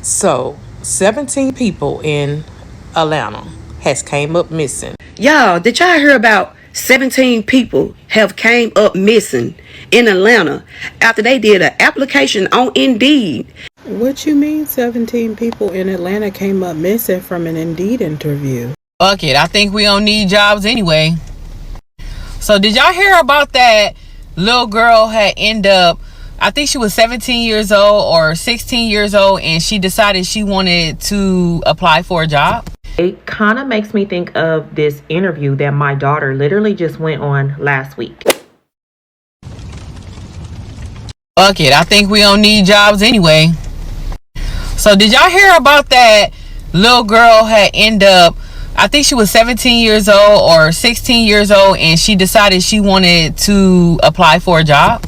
So, 17 people in Atlanta has came up missing. Y'all, did y'all hear about 17 people have came up missing in Atlanta after they did an application on Indeed? What you mean 17 people in Atlanta came up missing from an Indeed interview? Fuck it, I think we don't need jobs anyway. So did y'all hear about that little girl had ended up, I think she was 17 years old or 16 years old, and she decided she wanted to apply for a job? It kind of makes me think of this interview that my daughter literally just went on last week. Fuck it, I think we don't need jobs anyway. So did y'all hear about that little girl had ended up, I think she was 17 years old or 16 years old, and she decided she wanted to apply for a job?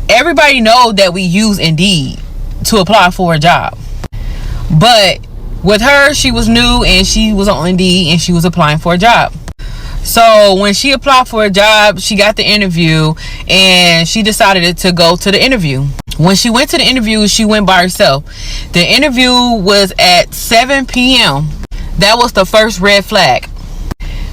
Everybody know that we use Indeed to apply for a job. But with her, she was new and she was on Indeed and she was applying for a job. So when she applied for a job, she got the interview and she decided to go to the interview. When she went to the interview, she went by herself. The interview was at 7 p.m. That was the first red flag.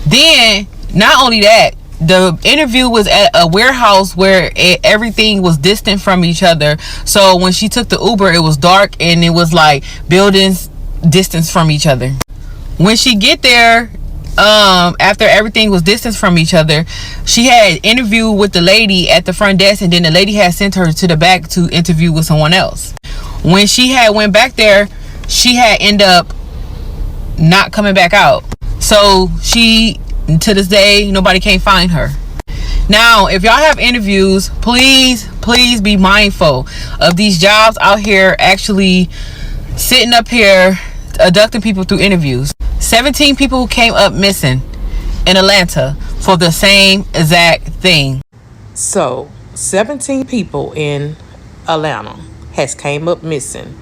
Then, not only that, the interview was at a warehouse where everything was distant from each other. So when she took the Uber, it was dark and it was like buildings distance from each other. When she get there, after everything was distance from each other, she had interview with the lady at the front desk, and then the lady had sent her to the back to interview with someone else. When she had went back there, she had ended up not coming back out. So she, to this day, nobody can't find her. Now, if y'all have interviews, please be mindful of these jobs out here actually sitting up here abducting people through interviews. 17 people came up missing in Atlanta for the same exact thing. So, 17 people in Atlanta has came up missing.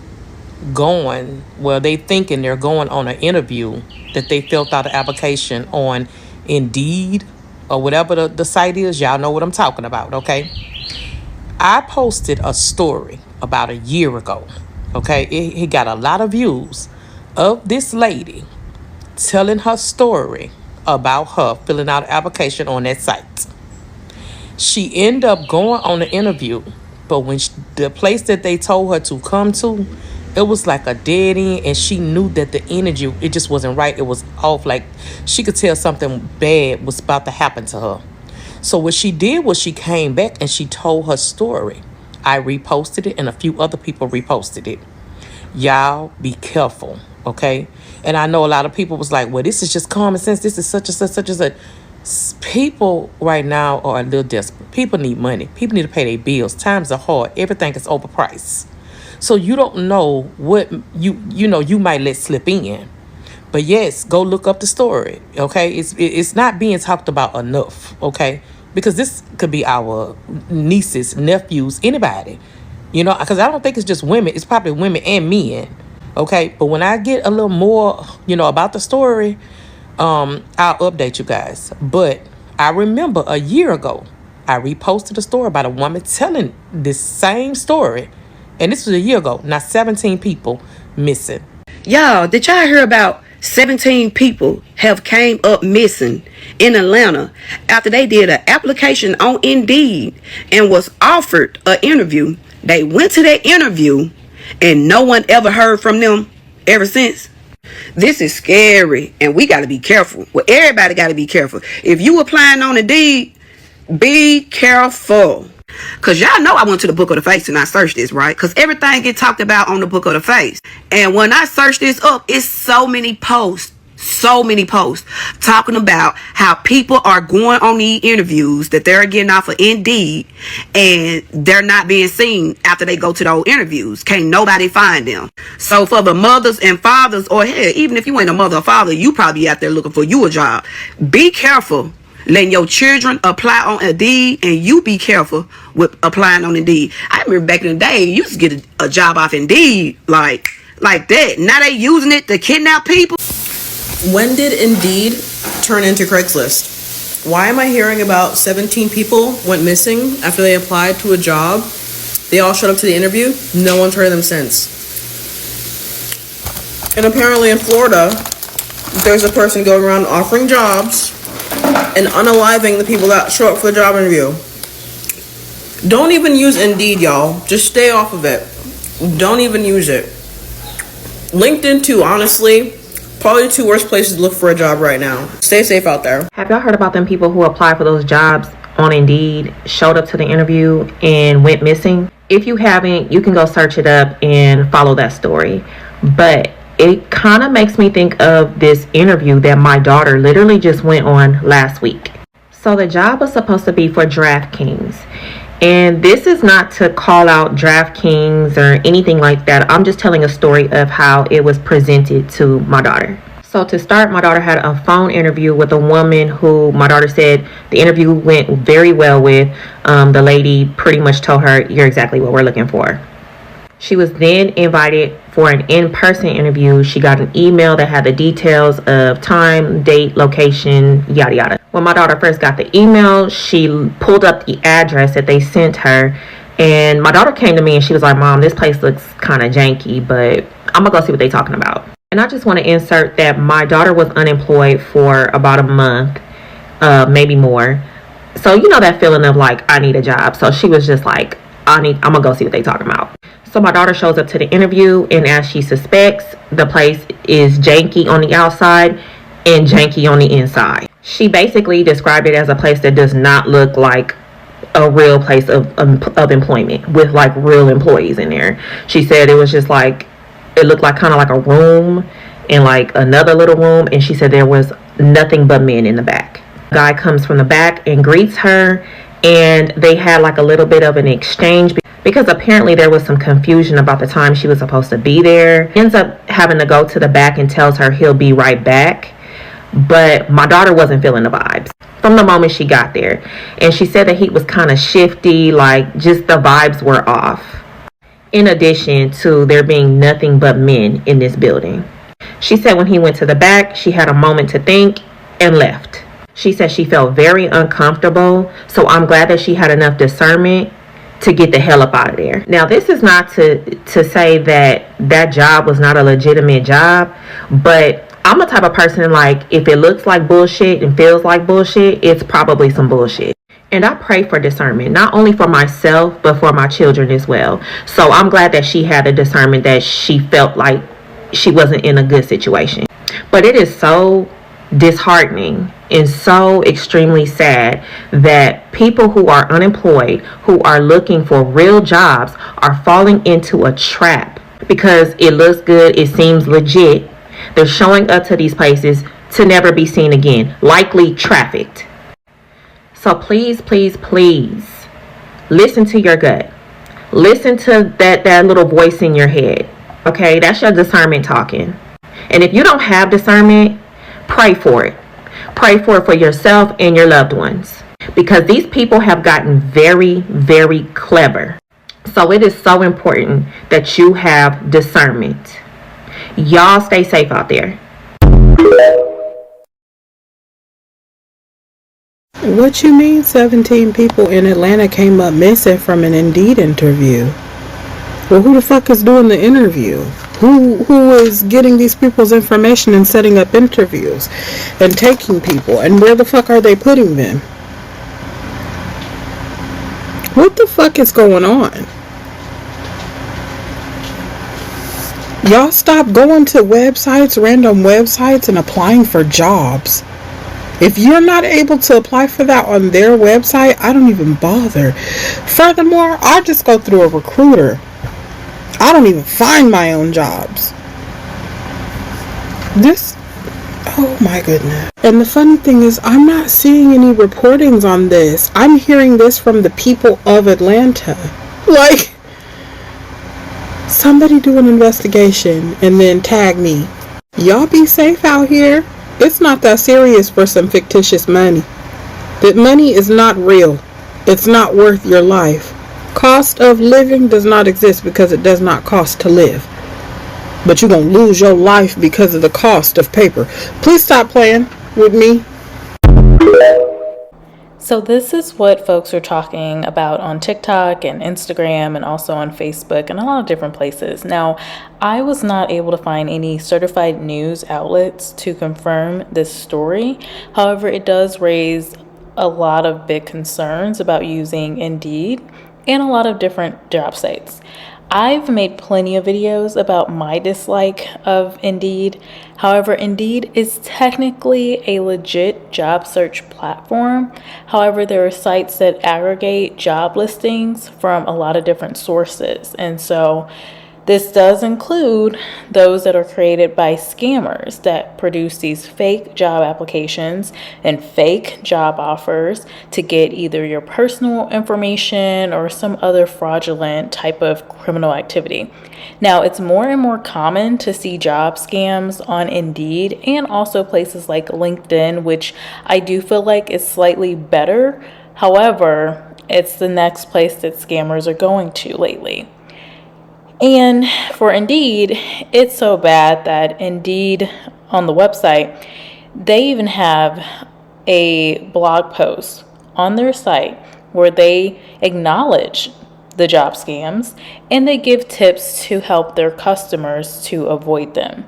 They thinking they're going on an interview that they filled out an application on Indeed or whatever the site is. Y'all know what I'm talking about, okay? I posted a story about a year ago, okay? It got a lot of views of this lady telling her story about her filling out an application on that site. She ended up going on the interview, but when the place that they told her to come to, it was like a dead end, and she knew that the energy, it just wasn't right. It was off. Like she could tell something bad was about to happen to her. So what she did was she came back and she told her story. I reposted it and a few other people reposted it. Y'all be careful, okay? And I know a lot of people was like, well, this is just common sense. This is such and such. People right now are a little desperate. People need money. People need to pay their bills. Times are hard. Everything is overpriced. So you don't know what you might let slip in. But yes, go look up the story, okay? It's not being talked about enough, okay? Because this could be our nieces, nephews, anybody, because I don't think it's just women. It's probably women and men, okay? But when I get a little more, about the story, I'll update you guys. But I remember a year ago, I reposted a story about a woman telling this same story. And this was a year ago. Now 17 people missing. Y'all, did y'all hear about 17 people have came up missing in Atlanta after they did an application on Indeed and was offered an interview? They went to that interview and no one ever heard from them ever since. This is scary and we got to be careful. Well, everybody got to be careful. If you applying on Indeed, be careful. Because y'all know I went to the Book of the Face and I searched this, right? Because everything get talked about on the Book of the Face. And when I searched this up, it's so many posts talking about how people are going on these interviews that they're getting off of Indeed and they're not being seen after they go to those interviews. Can't nobody find them. So for the mothers and fathers, or hell, even if you ain't a mother or father, you probably out there looking for you a job. Be careful letting your children apply on Indeed, and you be careful with applying on Indeed. I remember back in the day, you used to get a job off Indeed like that. Now they using it to kidnap people. When did Indeed turn into Craigslist? Why am I hearing about 17 people went missing after they applied to a job? They all showed up to the interview. No one's heard of them since. And apparently in Florida, there's a person going around offering jobs and unaliving the people that show up for the job interview. Don't even use Indeed, y'all. Just stay off of it. Don't even use it. LinkedIn too, honestly. Probably the two worst places to look for a job right now. Stay safe out there. Have y'all heard about them people who apply for those jobs on Indeed, showed up to the interview, and went missing? If you haven't, you can go search it up and follow that story. But it kind of makes me think of this interview that my daughter literally just went on last week. So the job was supposed to be for DraftKings. And this is not to call out DraftKings or anything like that. I'm just telling a story of how it was presented to my daughter. So to start, my daughter had a phone interview with a woman who my daughter said the interview went very well with. The lady pretty much told her, "You're exactly what we're looking for." She was then invited for an in-person interview. She got an email that had the details of time, date, location, yada yada. When my daughter first got the email, she pulled up the address that they sent her, and my daughter came to me and she was like, "Mom, this place looks kind of janky, but I'm gonna go see what they're talking about." And I just want to insert that my daughter was unemployed for about a month, maybe more. So you know that feeling of like, I need a job. So she was just like, I'm gonna go see what they're talking about. So my daughter shows up to the interview, and as she suspects, the place is janky on the outside and janky on the inside. She basically described it as a place that does not look like a real place of employment with like real employees in there. She said it was just like, it looked like kind of like a room and like another little room, and she said there was nothing but men in the back. The guy comes from the back and greets her, and they had like a little bit of an exchange because apparently there was some confusion about the time she was supposed to be there. He ends up having to go to the back and tells her he'll be right back. But my daughter wasn't feeling the vibes from the moment she got there. And she said that he was kind of shifty, like just the vibes were off. In addition to there being nothing but men in this building. She said when he went to the back, she had a moment to think and left. She said she felt very uncomfortable, so I'm glad that she had enough discernment to get the hell up out of there. Now, this is not to say that that job was not a legitimate job, but I'm the type of person like, if it looks like bullshit and feels like bullshit, it's probably some bullshit. And I pray for discernment, not only for myself, but for my children as well. So I'm glad that she had a discernment that she felt like she wasn't in a good situation. But it is so disheartening and so extremely sad that people who are unemployed, who are looking for real jobs, are falling into a trap because it looks good, it seems legit. They're showing up to these places to never be seen again, likely trafficked. So please, please, please listen to your gut. Listen to that little voice in your head. Okay, that's your discernment talking. And if you don't have discernment, pray for it. Pray for it for yourself and your loved ones. Because these people have gotten very, very clever. So it is so important that you have discernment. Y'all stay safe out there. What you mean 17 people in Atlanta came up missing from an Indeed interview? Well, who the fuck is doing the interview? Who is getting these people's information and setting up interviews and taking people? And where the fuck are they putting them? What the fuck is going on? Y'all stop going to websites, random websites, and applying for jobs. If you're not able to apply for that on their website, I don't even bother. Furthermore, I just go through a recruiter. I don't even find my own jobs. Oh my goodness. And the funny thing is, I'm not seeing any reportings on this. I'm hearing this from the people of Atlanta. Like, somebody do an investigation and then tag me. Y'all be safe out here. It's not that serious for some fictitious money. That money is not real. It's not worth your life. Cost of living does not exist because it does not cost to live. But you're going to lose your life because of the cost of paper. Please stop playing with me. So this is what folks are talking about on TikTok and Instagram and also on Facebook and a lot of different places. Now, I was not able to find any certified news outlets to confirm this story. However, it does raise a lot of big concerns about using Indeed and a lot of different job sites. I've made plenty of videos about my dislike of Indeed. However, Indeed is technically a legit job search platform. However, there are sites that aggregate job listings from a lot of different sources. And so this does include those that are created by scammers that produce these fake job applications and fake job offers to get either your personal information or some other fraudulent type of criminal activity. Now, it's more and more common to see job scams on Indeed and also places like LinkedIn, which I do feel like is slightly better. However, it's the next place that scammers are going to lately. And for Indeed, it's so bad that Indeed on the website, they even have a blog post on their site where they acknowledge the job scams and they give tips to help their customers to avoid them.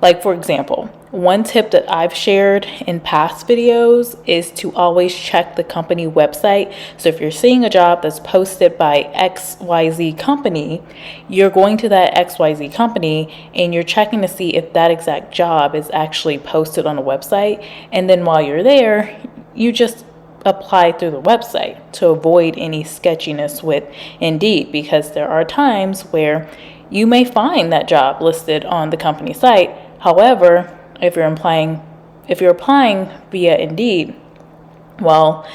Like, for example, one tip that I've shared in past videos is to always check the company website. So if you're seeing a job that's posted by XYZ company, you're going to that XYZ company and you're checking to see if that exact job is actually posted on the website. And then while you're there, you just apply through the website to avoid any sketchiness with Indeed, because there are times where you may find that job listed on the company site. However, if you're applying via Indeed, well,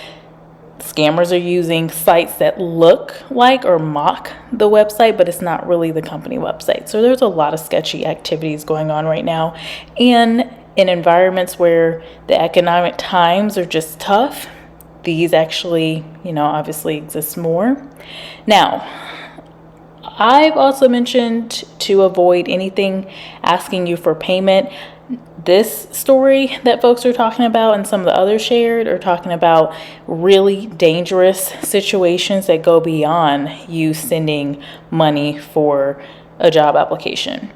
scammers are using sites that look like or mock the website, but it's not really the company website. So there's a lot of sketchy activities going on right now. And in environments where the economic times are just tough, these actually, obviously exist more. Now, I've also mentioned to avoid anything asking you for payment. This story that folks are talking about and some of the others shared are talking about really dangerous situations that go beyond you sending money for a job application.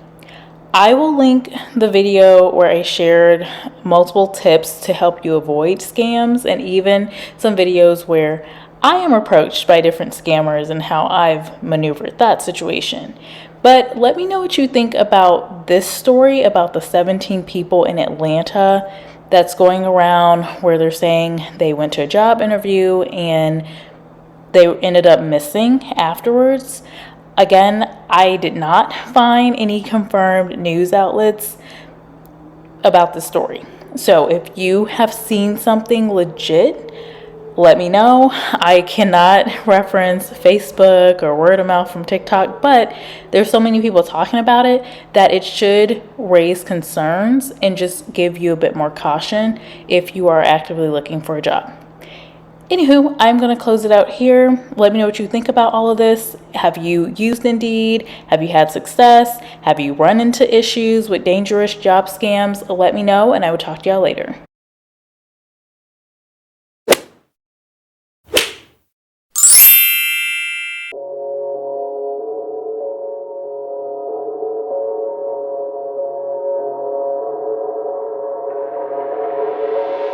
I will link the video where I shared multiple tips to help you avoid scams and even some videos where I am approached by different scammers and how I've maneuvered that situation. But let me know what you think about this story about the 17 people in Atlanta that's going around where they're saying they went to a job interview and they ended up missing afterwards. Again, I did not find any confirmed news outlets about the story. So if you have seen something legit, let me know. I cannot reference Facebook or word of mouth from TikTok, but there's so many people talking about it that it should raise concerns and just give you a bit more caution if you are actively looking for a job. Anywho, I'm going to close it out here. Let me know what you think about all of this. Have you used Indeed? Have you had success? Have you run into issues with dangerous job scams? Let me know, and I will talk to y'all later.